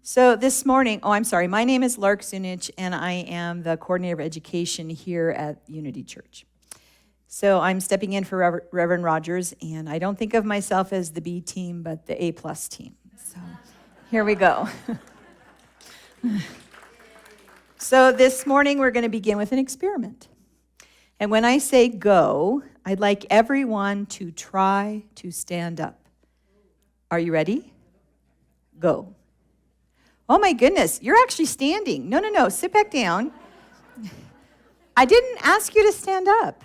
So this morning, my name is Lark Zunich, and I am the coordinator of education here at Unity Church. So I'm stepping in for Reverend Rogers, and I don't think of myself as the B team, but the A+ team. So here we go. So this morning, we're going to begin with an experiment. And when I say go, I'd like everyone to try to stand up. Are you ready? Go. Oh my goodness, you're actually standing. No, sit back down. I didn't ask you to stand up.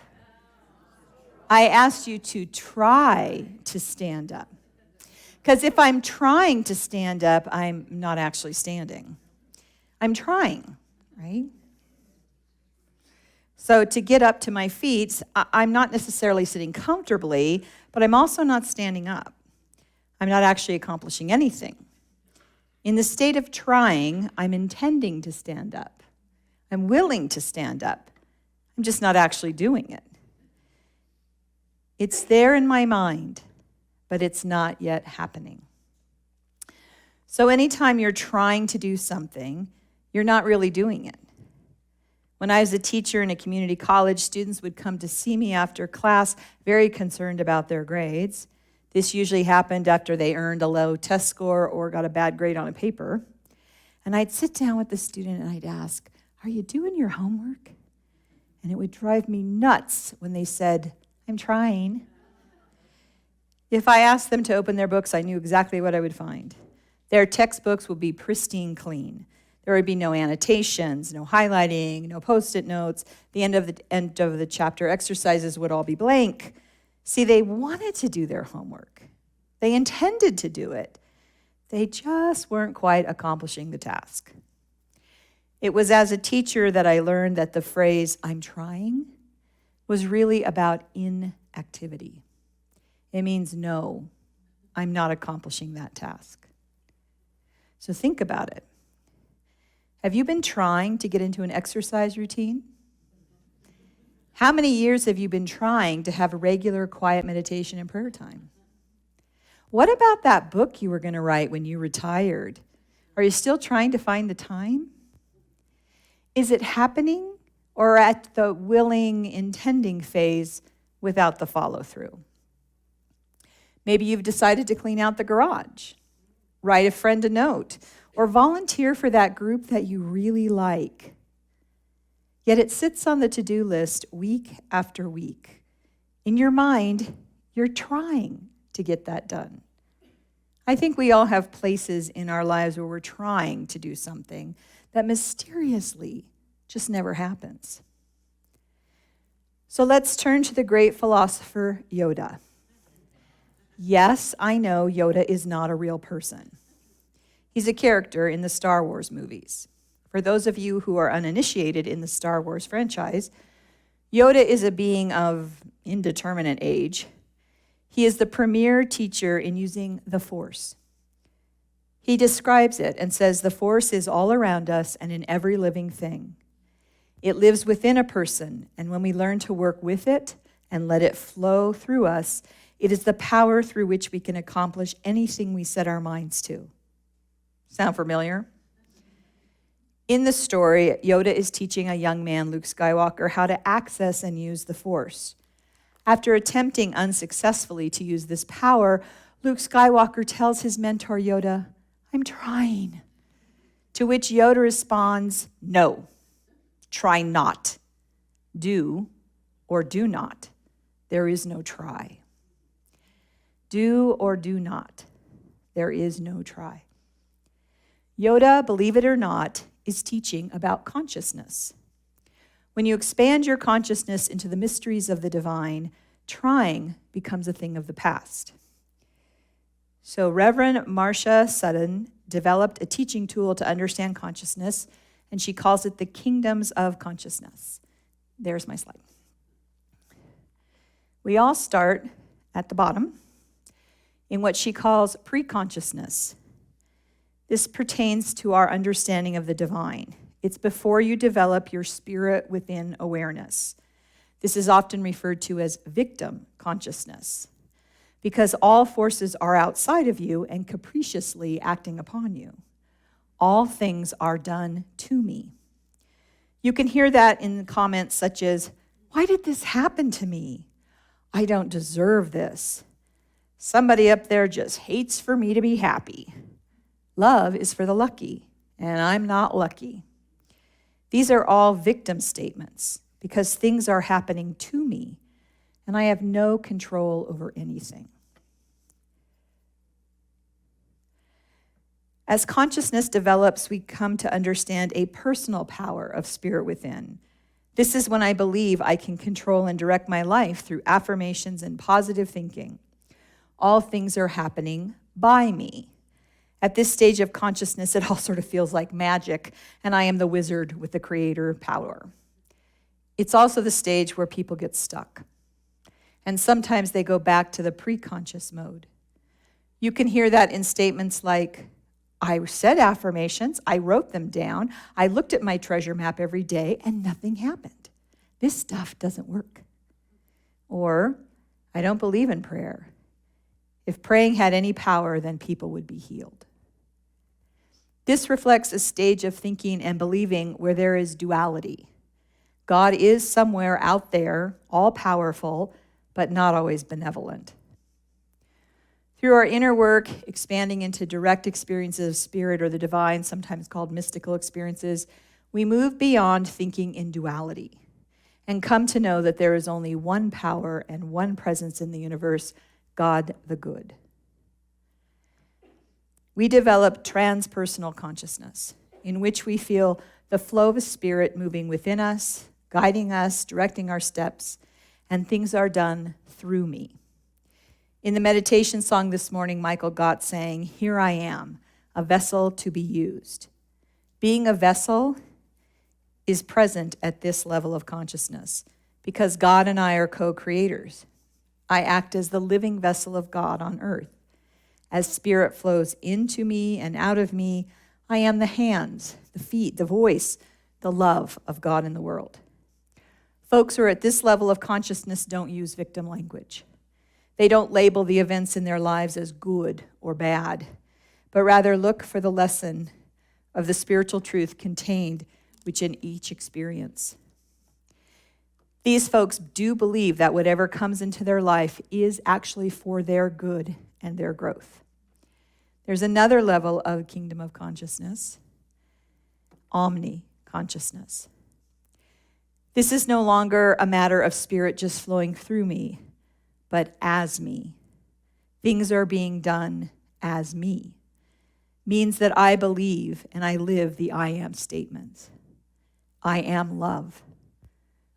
I asked you to try to stand up. Because if I'm trying to stand up, I'm not actually standing. I'm trying, right? So to get up to my feet, I'm not necessarily sitting comfortably, but I'm also not standing up. I'm not actually accomplishing anything. In the state of trying, I'm intending to stand up. I'm willing to stand up. I'm just not actually doing it. It's there in my mind, but it's not yet happening. So anytime you're trying to do something, you're not really doing it. When I was a teacher in a community college, students would come to see me after class very concerned about their grades. This usually happened after they earned a low test score or got a bad grade on a paper. And I'd sit down with the student and I'd ask, "Are you doing your homework?" And it would drive me nuts when they said, "I'm trying." If I asked them to open their books, I knew exactly what I would find. Their textbooks would be pristine clean. There would be no annotations, no highlighting, no Post-it notes. The end of the chapter exercises would all be blank. See, they wanted to do their homework. They intended to do it. They just weren't quite accomplishing the task. It was as a teacher that I learned that the phrase, "I'm trying," was really about inactivity. It means, no, I'm not accomplishing that task. So think about it. Have you been trying to get into an exercise routine? How many years have you been trying to have a regular quiet meditation and prayer time? What about that book you were going to write when you retired? Are you still trying to find the time? Is it happening or at the willing, intending phase without the follow-through? Maybe you've decided to clean out the garage, write a friend a note, or volunteer for that group that you really like. Yet it sits on the to-do list week after week. In your mind, you're trying to get that done. I think we all have places in our lives where we're trying to do something that mysteriously just never happens. So let's turn to the great philosopher Yoda. Yes, I know Yoda is not a real person. He's a character in the Star Wars movies. For those of you who are uninitiated in the Star Wars franchise, Yoda is a being of indeterminate age. He is the premier teacher in using the Force. He describes it and says the Force is all around us and in every living thing. It lives within a person, and when we learn to work with it and let it flow through us, it is the power through which we can accomplish anything we set our minds to. Sound familiar? In the story, Yoda is teaching a young man, Luke Skywalker, how to access and use the Force. After attempting unsuccessfully to use this power, Luke Skywalker tells his mentor Yoda, "I'm trying." To which Yoda responds, "No, try not. Do or do not. There is no try. Do or do not. There is no try." Yoda, believe it or not, is teaching about consciousness. When you expand your consciousness into the mysteries of the divine, trying becomes a thing of the past. So Reverend Marcia Sutton developed a teaching tool to understand consciousness, and she calls it the kingdoms of consciousness. There's my slide. We all start at the bottom in what she calls pre-consciousness. This pertains to our understanding of the divine. It's before you develop your spirit within awareness. This is often referred to as victim consciousness, because all forces are outside of you and capriciously acting upon you. All things are done to me. You can hear that in comments such as, why did this happen to me? I don't deserve this. Somebody up there just hates for me to be happy. Love is for the lucky, and I'm not lucky. These are all victim statements because things are happening to me, and I have no control over anything. As consciousness develops, we come to understand a personal power of spirit within. This is when I believe I can control and direct my life through affirmations and positive thinking. All things are happening by me. At this stage of consciousness, it all sort of feels like magic, and I am the wizard with the creator power. It's also the stage where people get stuck, and sometimes they go back to the pre-conscious mode. You can hear that in statements like, I said affirmations, I wrote them down, I looked at my treasure map every day, and nothing happened. This stuff doesn't work. Or, I don't believe in prayer. If praying had any power, then people would be healed. This reflects a stage of thinking and believing where there is duality. God is somewhere out there, all-powerful, but not always benevolent. Through our inner work, expanding into direct experiences of spirit or the divine, sometimes called mystical experiences, we move beyond thinking in duality and come to know that there is only one power and one presence in the universe, God the Good. We develop transpersonal consciousness, in which we feel the flow of a spirit moving within us, guiding us, directing our steps, and things are done through me. In the meditation song this morning, Michael Gott sang, "Here I am, a vessel to be used." Being a vessel is present at this level of consciousness because God and I are co-creators. I act as the living vessel of God on earth. As spirit flows into me and out of me, I am the hands, the feet, the voice, the love of God in the world. Folks who are at this level of consciousness don't use victim language. They don't label the events in their lives as good or bad, but rather look for the lesson of the spiritual truth contained within each experience. These folks do believe that whatever comes into their life is actually for their good and their growth. There's another level of kingdom of consciousness, omni-consciousness. This is no longer a matter of spirit just flowing through me, but as me. Things are being done as me. Means that I believe and I live the I am statements. I am love.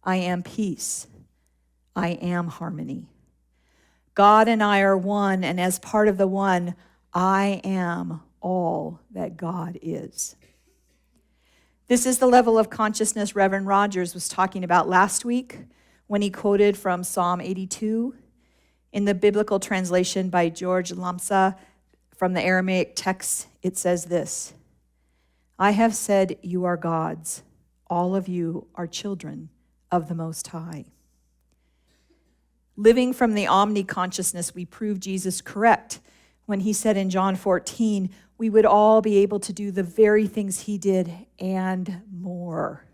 I am peace. I am harmony. God and I are one, and as part of the one, I am all that God is. This is the level of consciousness Reverend Rogers was talking about last week when he quoted from Psalm 82. In the biblical translation by George Lamsa from the Aramaic text, it says this, I have said you are gods. All of you are children of the Most High. Living from the omni-consciousness, we prove Jesus correct when he said in John 14, we would all be able to do the very things he did and more.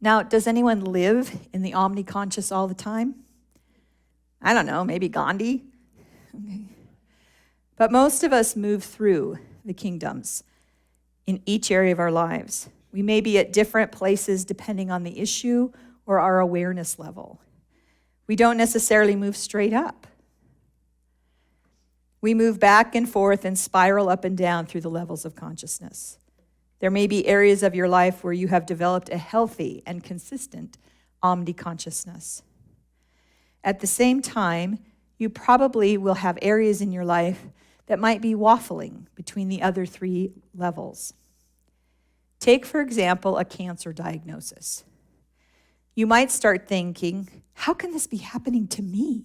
Now, does anyone live in the omni-conscious all the time? I don't know, maybe Gandhi? Okay. But most of us move through the kingdoms in each area of our lives. We may be at different places depending on the issue or our awareness level. We don't necessarily move straight up. We move back and forth and spiral up and down through the levels of consciousness. There may be areas of your life where you have developed a healthy and consistent omni-consciousness. At the same time, you probably will have areas in your life that might be waffling between the other three levels. Take, for example, a cancer diagnosis. You might start thinking, how can this be happening to me?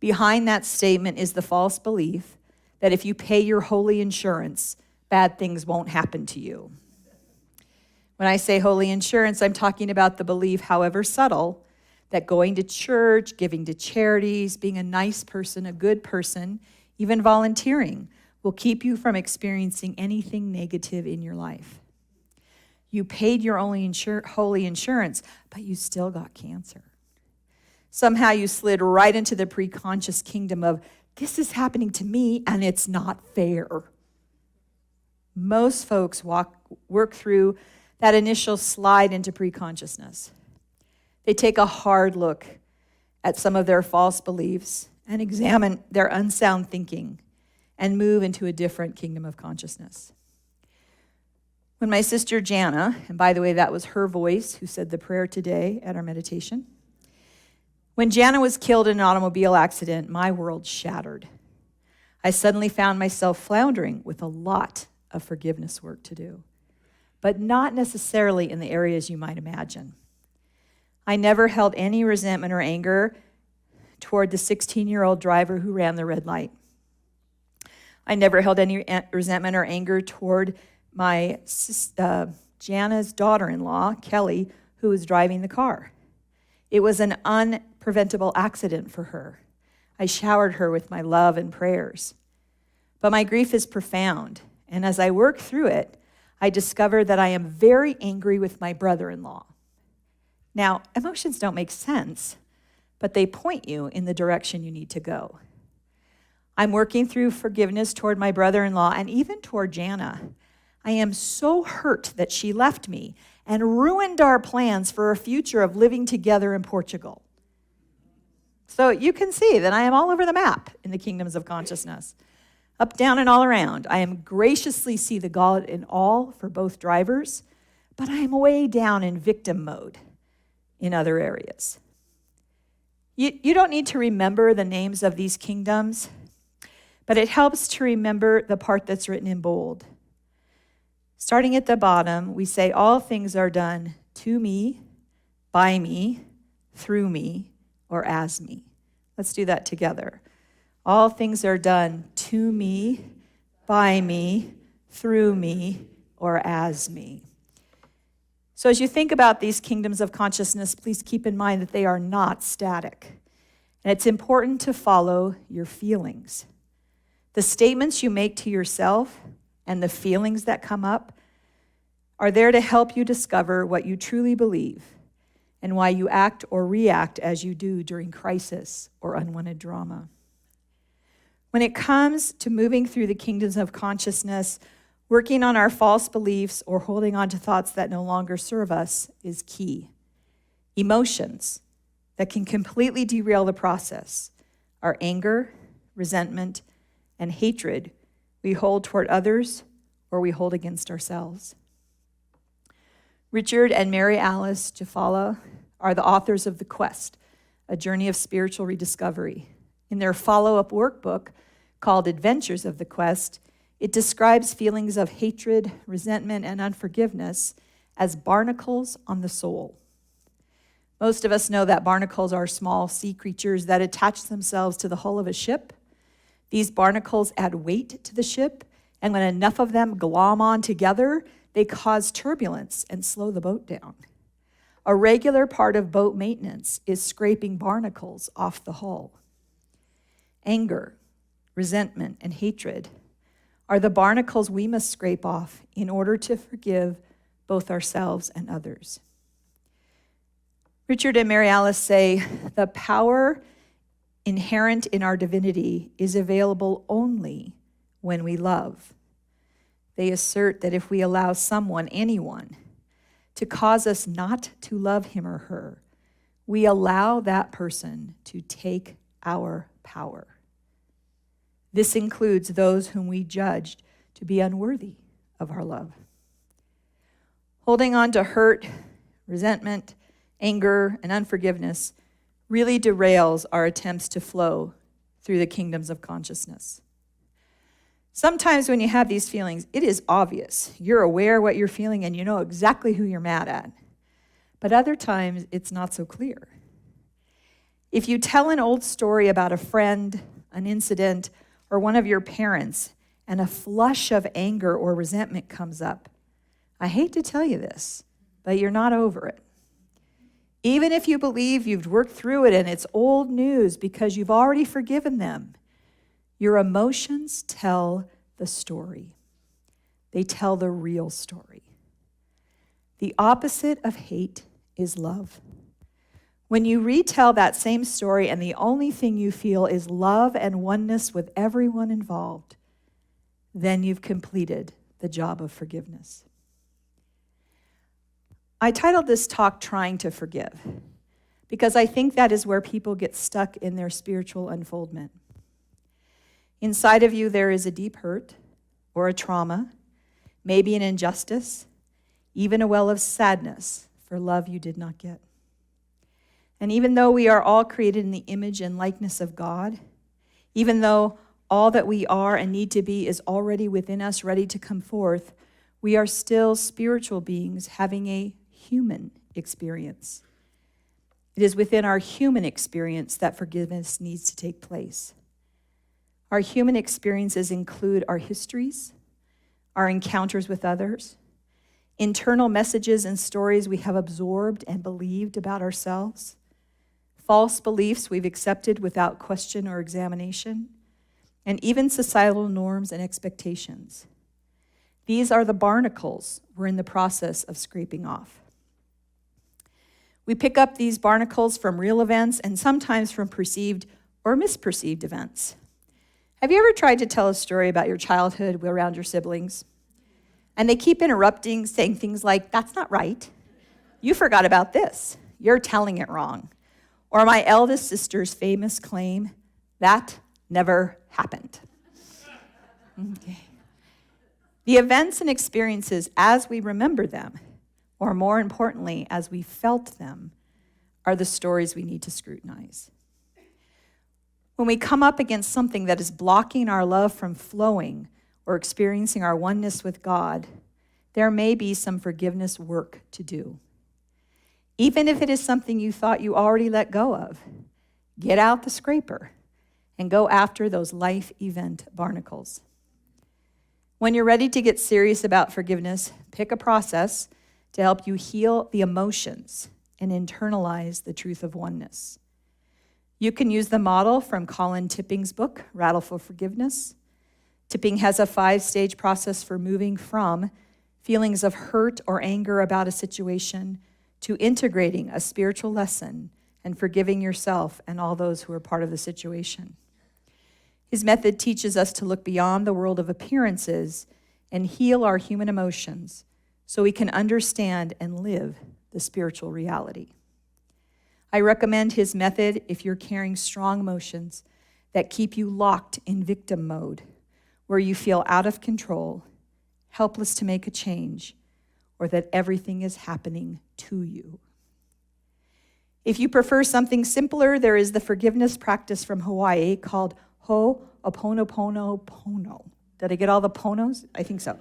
Behind that statement is the false belief that if you pay your holy insurance, bad things won't happen to you. When I say holy insurance, I'm talking about the belief, however subtle, that going to church, giving to charities, being a nice person, a good person, even volunteering, will keep you from experiencing anything negative in your life. You paid your only holy insurance, but you still got cancer. Somehow you slid right into the preconscious kingdom of, this is happening to me and it's not fair. Most folks work through that initial slide into preconsciousness. They take a hard look at some of their false beliefs and examine their unsound thinking and move into a different kingdom of consciousness. When my sister Jana, and by the way, that was her voice who said the prayer today at our meditation. When Jana was killed in an automobile accident, my world shattered. I suddenly found myself floundering with a lot of forgiveness work to do, but not necessarily in the areas you might imagine. I never held any resentment or anger toward the 16-year-old driver who ran the red light. I never held any resentment or anger toward my Jana's daughter-in-law, Kelly, who was driving the car. It was an unpreventable accident for her. I showered her with my love and prayers. But my grief is profound, and as I work through it, I discovered that I am very angry with my brother-in-law. Now, emotions don't make sense, but they point you in the direction you need to go. I'm working through forgiveness toward my brother-in-law and even toward Jana. I am so hurt that she left me and ruined our plans for a future of living together in Portugal. So you can see that I am all over the map in the kingdoms of consciousness. Up, down, and all around. I am graciously see the God in all for both drivers, but I am way down in victim mode in other areas. You don't need to remember the names of these kingdoms, but it helps to remember the part that's written in bold. Starting at the bottom, we say, all things are done to me, by me, through me, or as me. Let's do that together. All things are done to me, by me, through me, or as me. So as you think about these kingdoms of consciousness, please keep in mind that they are not static. And it's important to follow your feelings. The statements you make to yourself and the feelings that come up are there to help you discover what you truly believe and why you act or react as you do during crisis or unwanted drama. When it comes to moving through the kingdoms of consciousness, working on our false beliefs or holding on to thoughts that no longer serve us is key. Emotions that can completely derail the process are anger, resentment, and hatred we hold toward others or we hold against ourselves. Richard and Mary Alice Jafala are the authors of The Quest, A Journey of Spiritual Rediscovery. In their follow-up workbook called Adventures of the Quest, it describes feelings of hatred, resentment, and unforgiveness as barnacles on the soul. Most of us know that barnacles are small sea creatures that attach themselves to the hull of a ship. These barnacles add weight to the ship, and when enough of them glom on together, they cause turbulence and slow the boat down. A regular part of boat maintenance is scraping barnacles off the hull. Anger, resentment, and hatred are the barnacles we must scrape off in order to forgive both ourselves and others. Richard and Mary Alice say, the power inherent in our divinity is available only when we love. They assert that if we allow someone, anyone, to cause us not to love him or her, we allow that person to take our power. This includes those whom we judged to be unworthy of our love. Holding on to hurt, resentment, anger, and unforgiveness really derails our attempts to flow through the kingdoms of consciousness. Sometimes when you have these feelings, it is obvious. You're aware what you're feeling and you know exactly who you're mad at. But other times, it's not so clear. If you tell an old story about a friend, an incident, or one of your parents, and a flush of anger or resentment comes up, I hate to tell you this, but you're not over it. Even if you believe you've worked through it and it's old news because you've already forgiven them, your emotions tell the story. They tell the real story. The opposite of hate is love. When you retell that same story and the only thing you feel is love and oneness with everyone involved, then you've completed the job of forgiveness. I titled this talk, Trying to Forgive, because I think that is where people get stuck in their spiritual unfoldment. Inside of you, there is a deep hurt or a trauma, maybe an injustice, even a well of sadness for love you did not get. And even though we are all created in the image and likeness of God, even though all that we are and need to be is already within us, ready to come forth, we are still spiritual beings having a human experience. It is within our human experience that forgiveness needs to take place. Our human experiences include our histories, our encounters with others, internal messages and stories we have absorbed and believed about ourselves, false beliefs we've accepted without question or examination, and even societal norms and expectations. These are the barnacles we're in the process of scraping off. We pick up these barnacles from real events and sometimes from perceived or misperceived events. Have you ever tried to tell a story about your childhood around your siblings? And they keep interrupting, saying things like, "That's not right. You forgot about this. You're telling it wrong." Or my eldest sister's famous claim, "That never happened." Okay. The events and experiences as we remember them, or more importantly, as we felt them, are the stories we need to scrutinize. When we come up against something that is blocking our love from flowing or experiencing our oneness with God, there may be some forgiveness work to do. Even if it is something you thought you already let go of, get out the scraper and go after those life event barnacles. When you're ready to get serious about forgiveness, pick a process to help you heal the emotions and internalize the truth of oneness. You can use the model from Colin Tipping's book, Rattle for Forgiveness. Tipping has a 5-stage process for moving from feelings of hurt or anger about a situation to integrating a spiritual lesson and forgiving yourself and all those who are part of the situation. His method teaches us to look beyond the world of appearances and heal our human emotions so we can understand and live the spiritual reality. I recommend his method if you're carrying strong emotions that keep you locked in victim mode, where you feel out of control, helpless to make a change, or that everything is happening to you. If you prefer something simpler, there is the forgiveness practice from Hawaii called Ho'oponopono. Did I get all the ponos? I think so.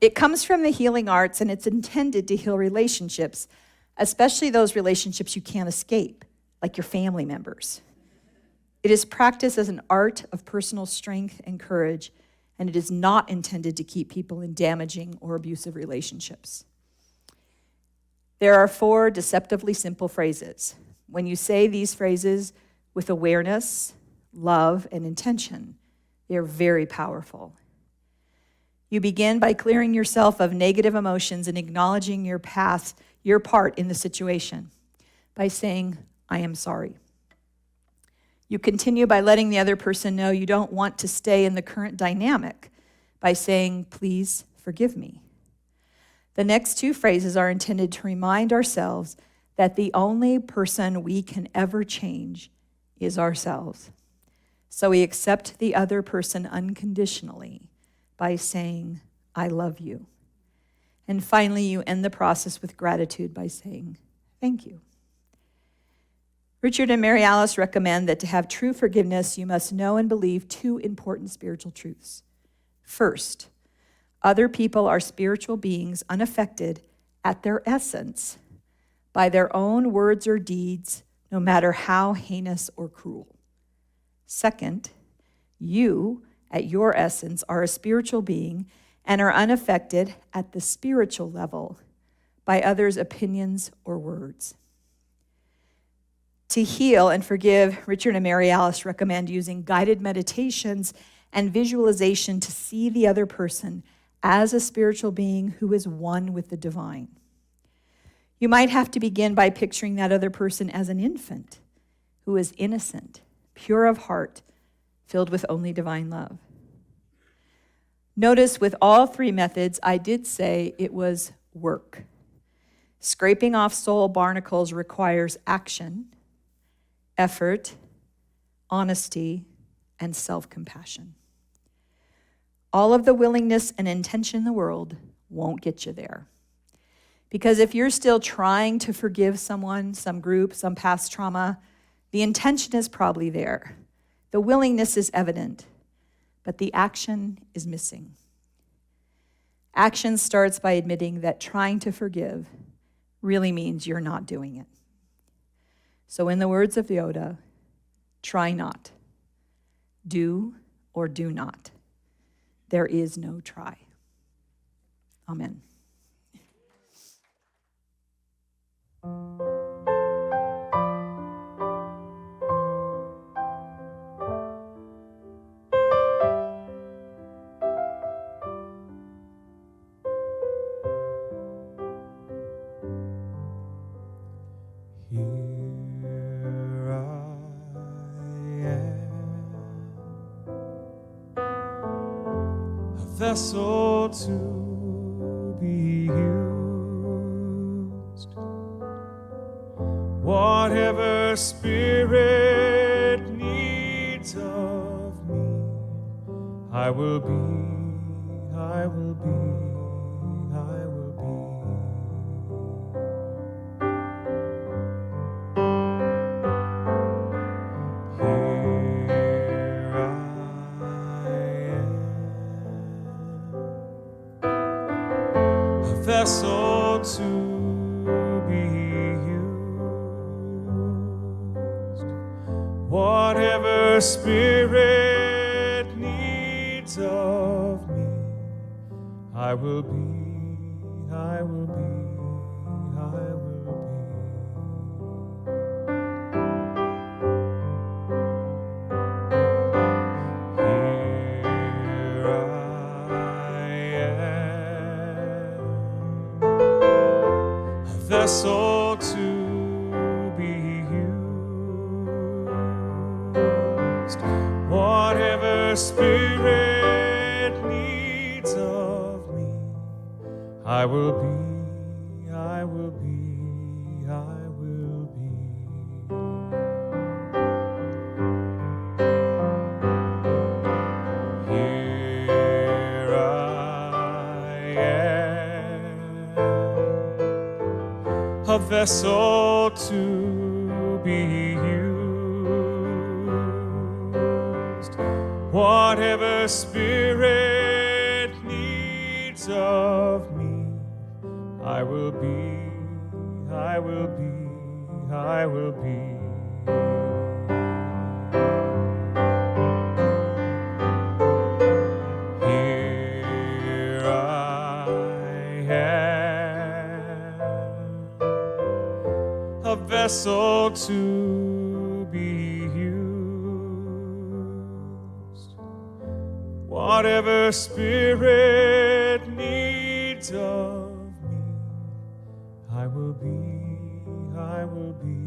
It comes from the healing arts, and it's intended to heal relationships, especially those relationships you can't escape, like your family members. It is practiced as an art of personal strength and courage, and it is not intended to keep people in damaging or abusive relationships. There are 4 deceptively simple phrases. When you say these phrases with awareness, love, and intention, they are very powerful. You begin by clearing yourself of negative emotions and acknowledging your past, your part in the situation, by saying, "I am sorry." You continue by letting the other person know you don't want to stay in the current dynamic by saying, "Please forgive me." The next 2 phrases are intended to remind ourselves that the only person we can ever change is ourselves. So we accept the other person unconditionally by saying, "I love you." And finally, you end the process with gratitude by saying, "Thank you." Richard and Mary Alice recommend that to have true forgiveness, you must know and believe 2 important spiritual truths. First, other people are spiritual beings unaffected at their essence by their own words or deeds, no matter how heinous or cruel. Second, you, at your essence, are a spiritual being and are unaffected at the spiritual level by others' opinions or words. To heal and forgive, Richard and Mary Alice recommend using guided meditations and visualization to see the other person as a spiritual being who is one with the divine. You might have to begin by picturing that other person as an infant who is innocent, pure of heart, filled with only divine love. Notice with all three methods, I did say it was work. Scraping off soul barnacles requires action, effort, honesty, and self-compassion. All of the willingness and intention in the world won't get you there. Because if you're still trying to forgive someone, some group, some past trauma, the intention is probably there. The willingness is evident, but the action is missing. Action starts by admitting that trying to forgive really means you're not doing it. So in the words of Yoda, try not. Do or do not. There is no try. Amen. Vessel to be used. Whatever Spirit needs of me, I will be, I will be, I will be. Here I am, a vessel to be used. Whatever Spirit needs of me, I will be, I will be, I will be. Here I am, a vessel to be used. Whatever Spirit needs of me, I will be, I will be, I will be. Here I am, a vessel to be used. Whatever Spirit needs of me, I will be, I will be, I will be. Here I am, a vessel to be used. Whatever Spirit needs of me, I will be, I will be,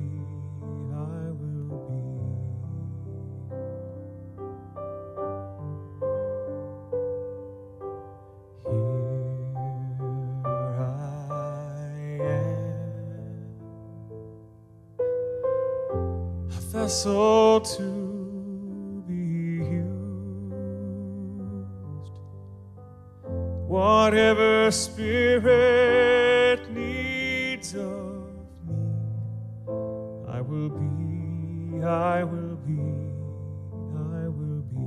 I will be. Here I am, a vessel to be used. Whatever Spirit needs of me, I will be, I will be, I will be.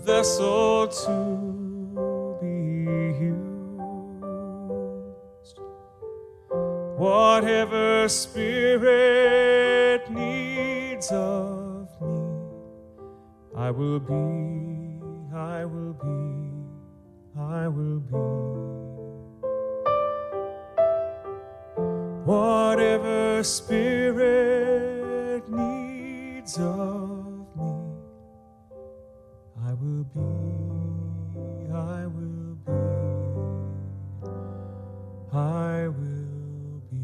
Vessel to be used. Whatever Spirit needs of me, I will be, I will be, I will be. Whatever Spirit needs of me, I will be, I will be, I will be.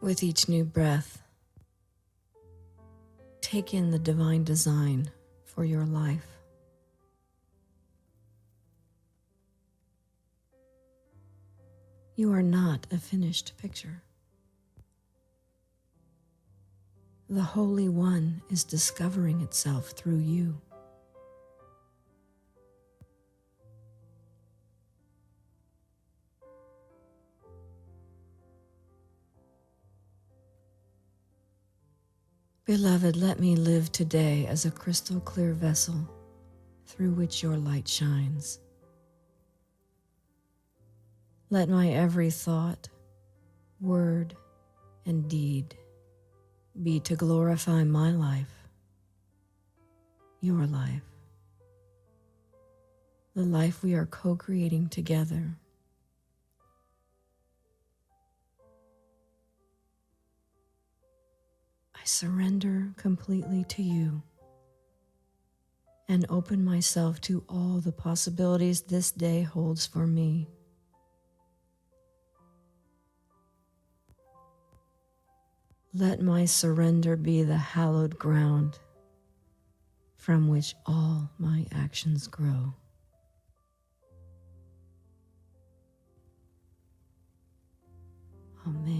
With each new breath, take in the divine design for your life. You are not a finished picture. The Holy One is discovering itself through you. Beloved, let me live today as a crystal clear vessel through which your light shines. Let my every thought, word, and deed be to glorify my life your life, the life we are co-creating together. I surrender completely to you and open myself to all the possibilities this day holds for me. Let my surrender be the hallowed ground from which all my actions grow. Amen.